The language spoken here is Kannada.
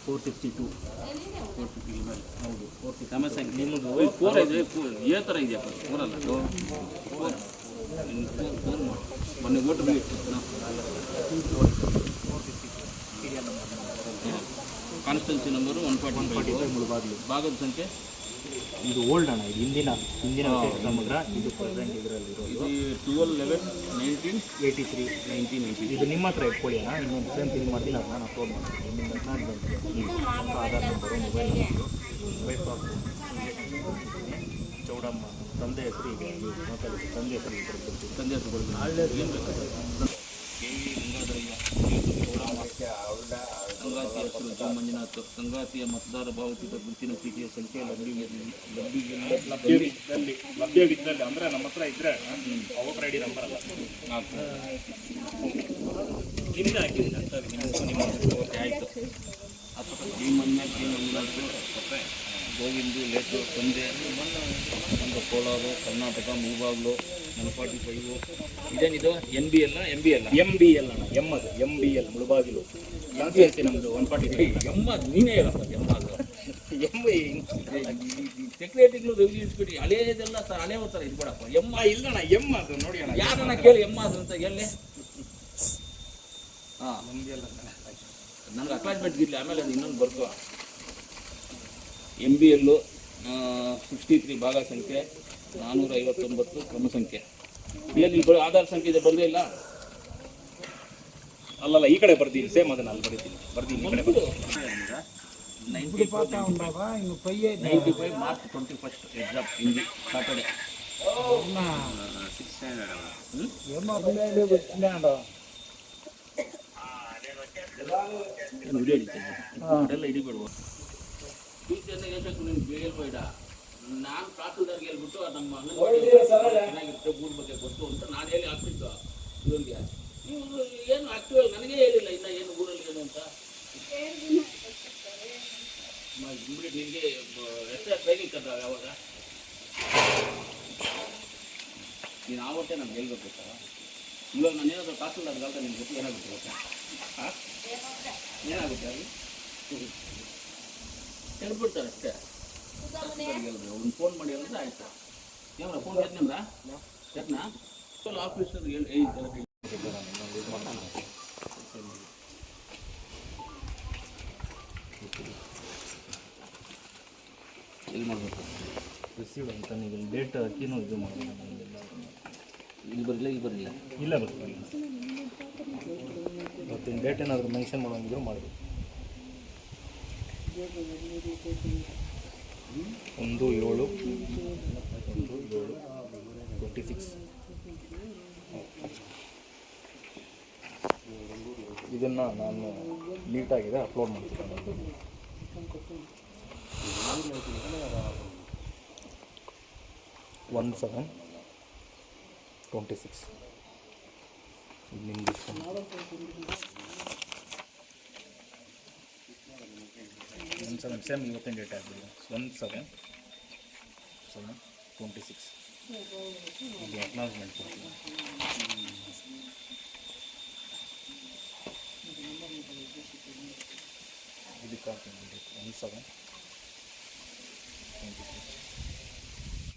462 ಹೌದು 460 ಸಮಸ್ಯೆ ನಿಮ್ಮದು ಏ ಥರ ಇದೆಯಪ್ಪ ಫೋರಲ್ಲ ಮೊನ್ನೆ ಓಟು ಕಾನ್ಸ್ಟೆನ್ಸಿ ನಂಬರು 145 ಮುಳುಬಾಗಿಲು ಭಾಗದ ಸಂಖ್ಯೆ ಇದು ಓಲ್ಡ್ ಅಣ್ಣ, ಇದು ಹಿಂದಿನ ಸಮಗ್ರ. ಇದು ಪ್ರೆಸೆಂಟ್ ಇದರಲ್ಲಿರೋದು ಇದು 12/11/1983 ಇದು ನಿಮ್ಮ ಹತ್ರ ಇಟ್ಕೊಳ್ಳಿ ಅಣ್ಣ. ಇನ್ನೊಂದು ಸೇಮ್ ತಿಂಗ್ ಮಾಡ್ತೀನಿ, ಅದನ್ನ ನಾನು ಅಪ್ಲೋಡ್ ಮಾಡ್ತೀನಿ. ನಿಮ್ಮ Aadhaar number, mobile number, wife of Chowdamma, ತಂದೆ ಹೆಸರು ಇದೆ, ಮಾತಾಡಿ ತಂದೆ ಹೆಸರು ಕೊಡ್ತೀನಿ. ತಂದೆ ಹೆಸರು ಕೊಡ್ತೀನಿ. ಏನು ಬೇಕಾದ್ರೆ KV ಗಂಗಾಧರಯ್ಯ, ಸಂಗಾತಿಯ ಹೆಸರು ಜೋ ಮಂಜುನಾಥ್, ಸಂಗಾತಿಯ ಮತದಾರ ಭಾವಚಿತ್ರ ಗುರುತಿನ ಚೀಟಿಯ ಸಂಖ್ಯೆ ಲಭ್ಯವಿದ್ದಲ್ಲಿ ಅಂದರೆ ನಮ್ಮ ಹತ್ರ ಇದ್ದರೆ ವೋಟರ್ ಐ ಡಿ ನಂಬರ್ ಅಲ್ಲ ನಿಮ್ಗೆ ಹಾಕಿದ್ದೀನಿ ಅಂತ. ಆಯಿತು. ಈ ಮಂಜುನಾಥ್ ಗೋವಿಂದು ಲೇಟು ತಂದೆ ಒಂದು ಕೋಲಾರ ಕರ್ನಾಟಕ ಮೂವಾಗ್ಲು 145 ಇದೇನಿದು NBL MBL ಅಣ್ಣ. ಅದು MBL ಮುಳುಬಾಗಿಲು ಕಾನ್ಸ್ಟಿಟ್ಯೂನ್ಸಿ ನಮ್ಮದು 145. ಅದು ನೀನೇ ಹೇಳಪ್ಪ ಅದು ಸೆಕ್ರೆಟರಿಗಳು ರೆವಿನ್ಯೂ ಇನ್ಸ್ಪೆಕ್ಟರ್ ಹಳೇದೆಲ್ಲ ಸರ್ ಹಳೇ ಥರ ಇದ್ಬಿಡಪ್ಪ ಇಲ್ಲಣ್ಣ. ಅದು ನೋಡಿ ಅಣ್ಣ, ಯಾರನ್ನ ಕೇಳಿ ಅದು ಅಂತ ಎಲ್ಲಿ ಹಾಂ ನನಗೆ ಅಟ್ಯಾಚ್ಮೆಂಟ್ ಇರಲಿ, ಆಮೇಲೆ ಅದು ಇನ್ನೊಂದು ಬರ್ಕೋ. MBL 63 ಭಾಗ ಸಂಖ್ಯೆ 459 ಕ್ರಮ ಸಂಖ್ಯೆ. ಇಲ್ಲಿ ಆಧಾರ್ ಸಂಖ್ಯೆ ಇದೆ ಬಂದೇ ಇಲ್ಲ. ಅಲ್ಲಲ್ಲ, ಈ ಕಡೆ ಬರ್ತೀನಿ, ಸೇಮ್ ಅದನ್ನ ಅಲ್ಲಿ ಬರ್ತೀನಿ ಈ ಕಡೆ 95 March 21 exam Hindi Saturday. Video ಹಿಡಿತೇನೆ ಎಲ್ಲ ಹಿಡಿಬೇಡುವ ಬೇಡ. ನಾನು ತಹಸೀಲ್ದಾರ್ಗೆ ಹೇಳ್ಬಿಟ್ಟು ನಮ್ಮ ಚೆನ್ನಾಗಿರುತ್ತೆ ಊರ ಬಗ್ಗೆ ಗೊತ್ತು ಅಂತ ನಾನು ಹೇಳಿ ಹಾಕ್ಬಿಟ್ಟು ಇವರಿಗೆ ಇವರು ಏನು ಆಕ್ಟಿವಲ್ ನನಗೇ ಹೇಳಿಲ್ಲ ಇನ್ನು ಏನು ಊರಲ್ಲಿ ಏನು ಅಂತ. ನಿಮಗೆ ಎಷ್ಟೇ ಟ್ರೈನಿಂಗ್ ಕಟ್ಟ ಯಾವಾಗ ನೀನು ಆವತ್ತೇ ನಾನು ಹೇಳ್ಬೇಕು ಸರ್. ಇವಾಗ ನಾನು ಏನಾದರೂ ತಹಸೀಲ್ದಾರ್ಗೆ ಅಂತ ನಿಮ್ಗೆ ಗೊತ್ತು ಏನಾಗುತ್ತೆ ಗೊತ್ತಾ? ಏನಾಗುತ್ತೆ ಅದು ಹೇಳ್ಬಿಡ್ತಾರೆ ಅಷ್ಟೇ. ಒಂದು ಫೋನ್ ಮಾಡಿ ಅಂದ್ರೆ ಆಯ್ತು. ಏನಾರ ಫೋನ್ ಎತ್ನಂದ್ರ ಎತ್ನಾ ಆಫೀಸರ್ ಎಲ್ಲಿ ಮಾಡಬೇಕು ರಿಸೀವ್ಡ್ ಅಂತ ನೀವು ಡೇಟ್ ಹಾಕಿನೂ ಇದು ಮಾಡಬೇಕು. ಇಲ್ಲಿ ಬರಲಿಲ್ಲ ಇಲ್ಲ ಬರ್ತೀವಿ. ಮತ್ತು ಡೇಟ್ ಏನಾದರೂ ಮೆನ್ಷನ್ ಮಾಡೋಂಗಿದ್ರು ಮಾಡಬೇಕು. 1/7/26 ಇದನ್ನು ನಾನು ನೀಟಾಗಿದೆ ಅಪ್ಲೋಡ್ ಮಾಡ್ತೀನಿ. 1/7/26 ನಿಮ್ಗೆ ಸೇಮ್ ಇವತ್ತಿನ ಡೇಟ್ ಆಗ್ಬಿಡಿ. 1/7/26 ಇದು ಅಕ್ನಾಲಜ್ಮೆಂಟ್ ಕೊಡ್ತೀನಿ. ಇದಕ್ಕೆ ಹಾಕ್ತೀನಿ 1/7/26.